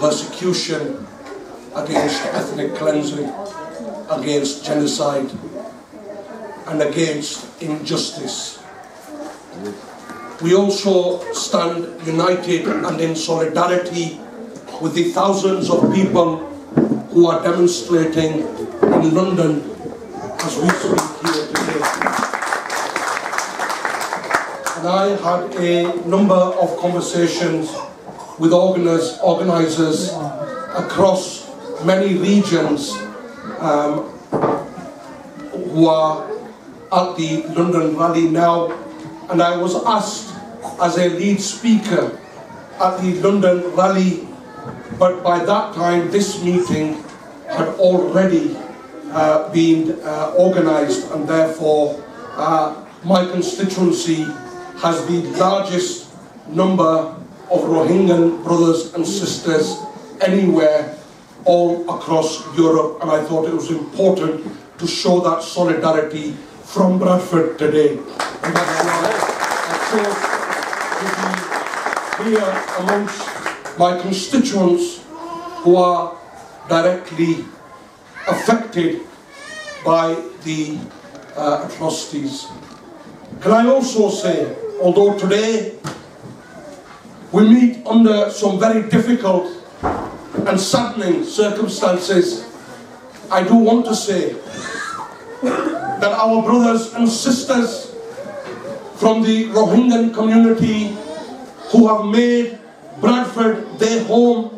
persecution, against ethnic cleansing, against genocide, and against injustice. We also stand united and in solidarity with the thousands of people who are demonstrating in London as we speak here today. And I had a number of conversations with organisers across many regions who are at the London rally now, and I was asked as a lead speaker at the London rally, but by that time this meeting had already been organised, and therefore my constituency has the largest number of Rohingya brothers and sisters anywhere all across Europe, and I thought it was important to show that solidarity from Bradford today. And that's why I thought to be here amongst my constituents who are directly affected by the atrocities. Can I also say, although today we meet under some very difficult and saddening circumstances, I do want to say that our brothers and sisters from the Rohingya community who have made Bradford their home,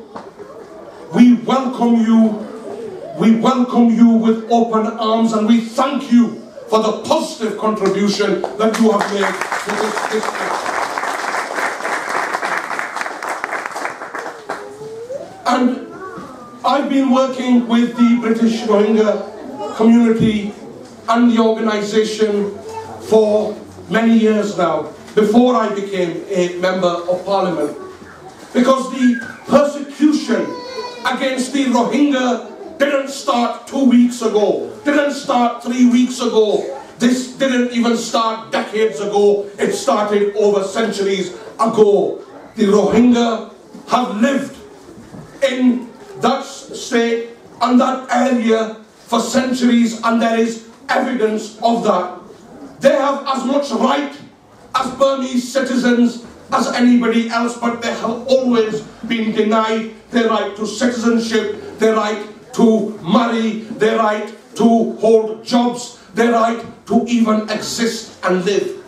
we welcome you with open arms, and we thank you for the positive contribution that you have made to this district. And I've been working with the British Rohingya community and the organisation for many years now, before I became a Member of Parliament, because the persecution against the Rohingya didn't start 2 weeks ago, didn't start 3 weeks ago, this didn't even start decades ago, it started over centuries ago. The Rohingya have lived in that state and that area for centuries, and there is evidence of that. They have as much right as Burmese citizens as anybody else, but they have always been denied their right to citizenship, their right to marry, their right to hold jobs, their right to even exist and live.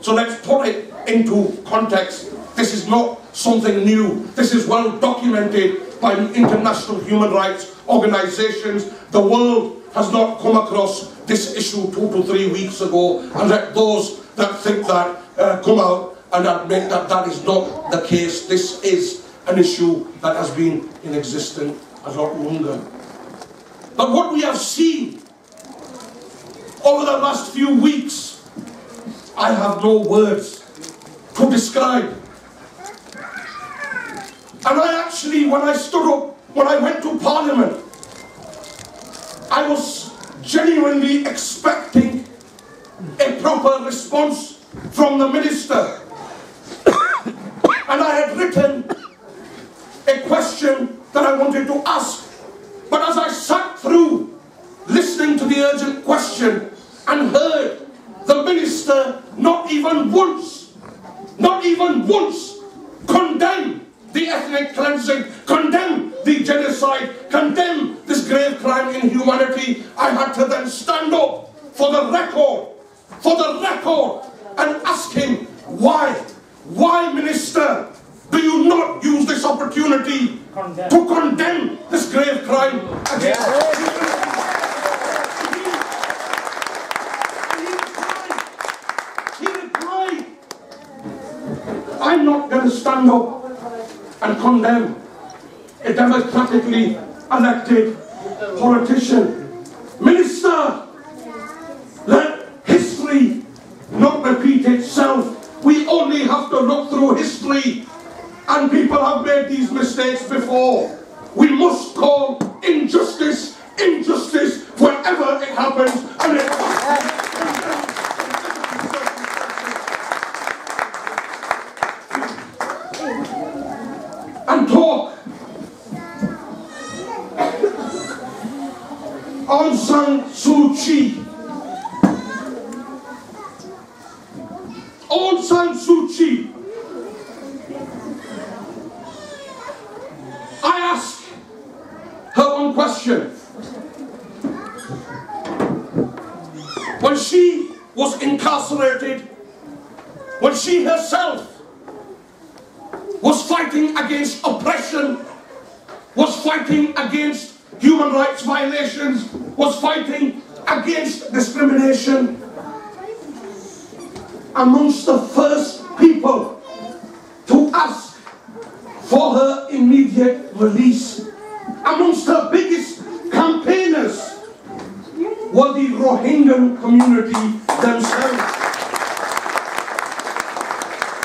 So let's put it into context. This is not something new. This is well documented by international human rights organizations. The world has not come across this issue 2 to 3 weeks ago, and let those that think that come out and admit that that is not the case. This is an issue that has been in existence a lot longer. But what we have seen over the last few weeks, I have no words to describe. And I actually, when I stood up, when I went to Parliament, I was genuinely expecting a proper response from the Minister. And I had written a question that I wanted to ask. But as I sat through listening to the urgent question and heard the Minister not even once condemn the ethnic cleansing, condemn the genocide, condemn this grave crime in humanity, I had to then stand up for the record, and ask him, why, Minister, do you not use this opportunity to condemn this grave crime against humanity? He replied, I'm not going to stand up and condemn a democratically elected politician. Minister, let history not repeat itself. We only have to look through history, and people have made these mistakes before. We must call injustice, injustice wherever it happens, and it and talk Aung San Suu Kyi. Aung San Suu Kyi. I ask her one question. When she was incarcerated, when she herself was fighting against oppression, was fighting against human rights violations, was fighting against discrimination, amongst the first people to ask for her immediate release, amongst her biggest campaigners, were the Rohingya community themselves.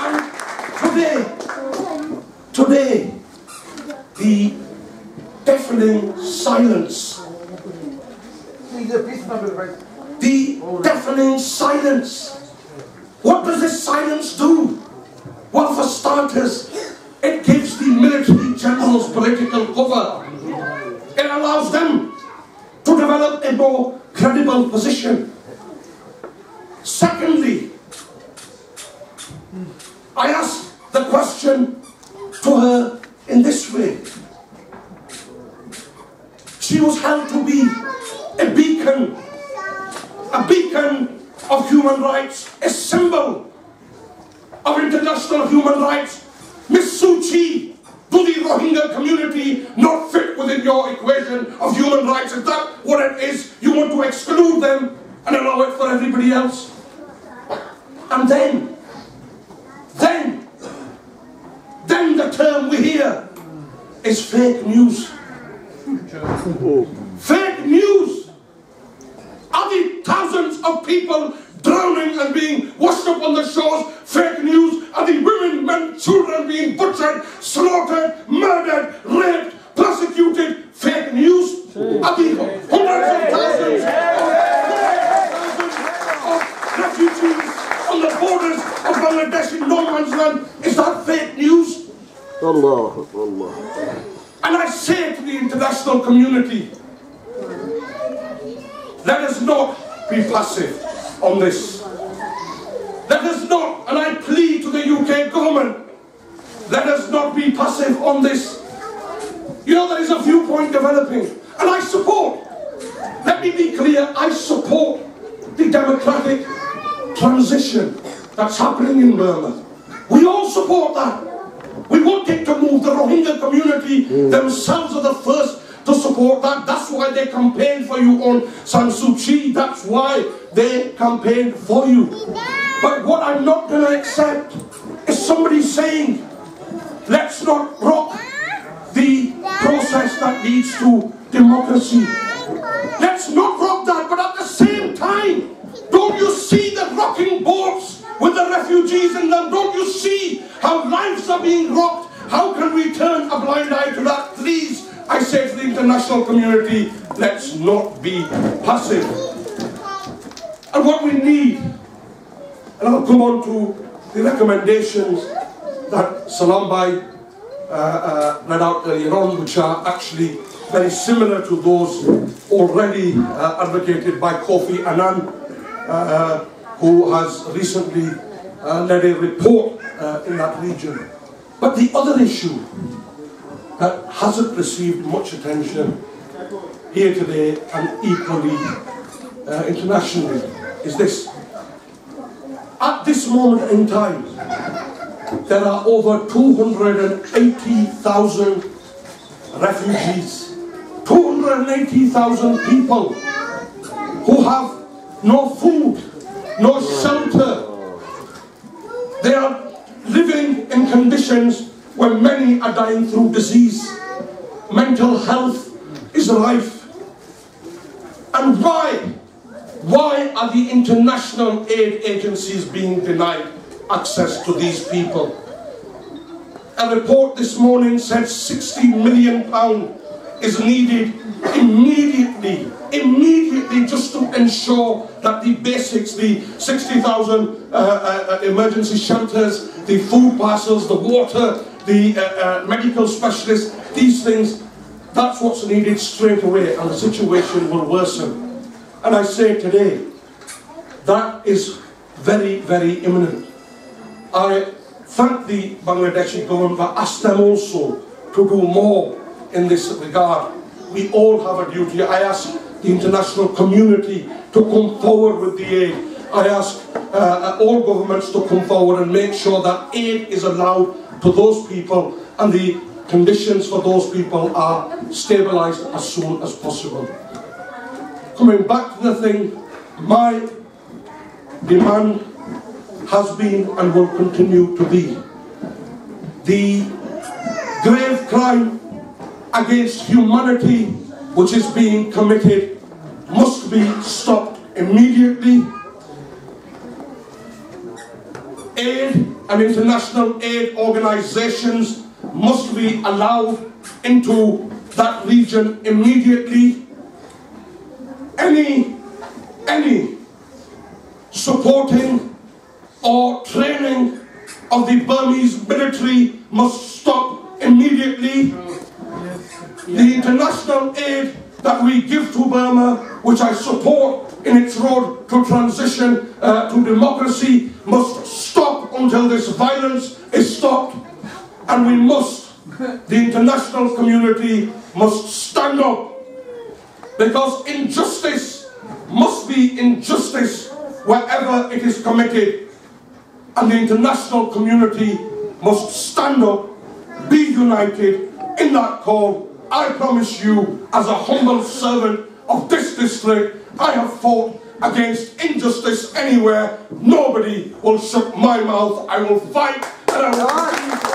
And today, the deafening silence, what does this silence do? Well, for starters, it gives the military generals political cover. It allows them to develop a more credible position. Secondly, I ask the question to her in this way. She was held to be a beacon of human rights, a symbol of international human rights. Miss Suu Kyi, do the Rohingya community not fit within your equation of human rights? Is that what it is? You want to exclude them and allow it for everybody else? And then the term we hear is fake news. Fake news. Are the thousands of people drowning and being washed up on the shores fake news? Are the women, men, children being butchered, slaughtered, murdered, raped, persecuted fake news? Are the hundreds of thousands of refugees on the borders of Bangladesh in no man's land, is that fake news? Allah. And I say to the international community, let us not be passive on this. Let us not, and I plead to the UK government, let us not be passive on this. You know, there is a viewpoint developing, and I support, let me be clear, I support the democratic transition that's happening in Burma. We all support that. We want it to move. The Rohingya community themselves are the first to support that. That's why they campaigned for you on San Suu Kyi. That's why they campaigned for you. But what I'm not going to accept is somebody saying, let's not rock the process that leads to democracy. Let's not rock that, but at the same time, don't you see the rocking boats with the refugees in them? Don't you see how lives are being rocked? How can we turn a blind eye to that? Please, I say to the international community, let's not be passive. And what we need, and I'll come on to the recommendations that Salam Bhai read out earlier on, which are actually very similar to those already advocated by Kofi Annan, who has recently led a report in that region. But the other issue that hasn't received much attention here today and equally internationally is this. At this moment in time, there are over 280,000 refugees, 280,000 people who have no food, no shelter. They are living in conditions where many are dying through disease. Mental health is rife. And why? Why are the international aid agencies being denied access to these people? A report this morning said £60 million is needed immediately just to ensure that the basics, the 60,000 emergency shelters, the food parcels, the water, the medical specialists, these things, That's what's needed straight away, and the situation will worsen. And I say today, that is very, very imminent. I thank the Bangladeshi government, but ask them also to do more in this regard. We all have a duty. I ask the international community to come forward with the aid. I ask all governments to come forward and make sure that aid is allowed to those people and the conditions for those people are stabilised as soon as possible. Coming back to the thing, my demand has been and will continue to be the grave crime against humanity which is being committed must be stopped immediately. Aid and international aid organisations must be allowed into that region immediately. Any supporting or training of the Burmese military must stop immediately. The international aid that we give to Burma, which I support in its road to transition to democracy, must stop until this violence is stopped. And we must, the international community must stand up, because injustice must be injustice wherever it is committed. And the international community must stand up, be united in that call. I promise you, as a humble servant of this district, I have fought against injustice anywhere. Nobody will shut my mouth. I will fight and I will continue to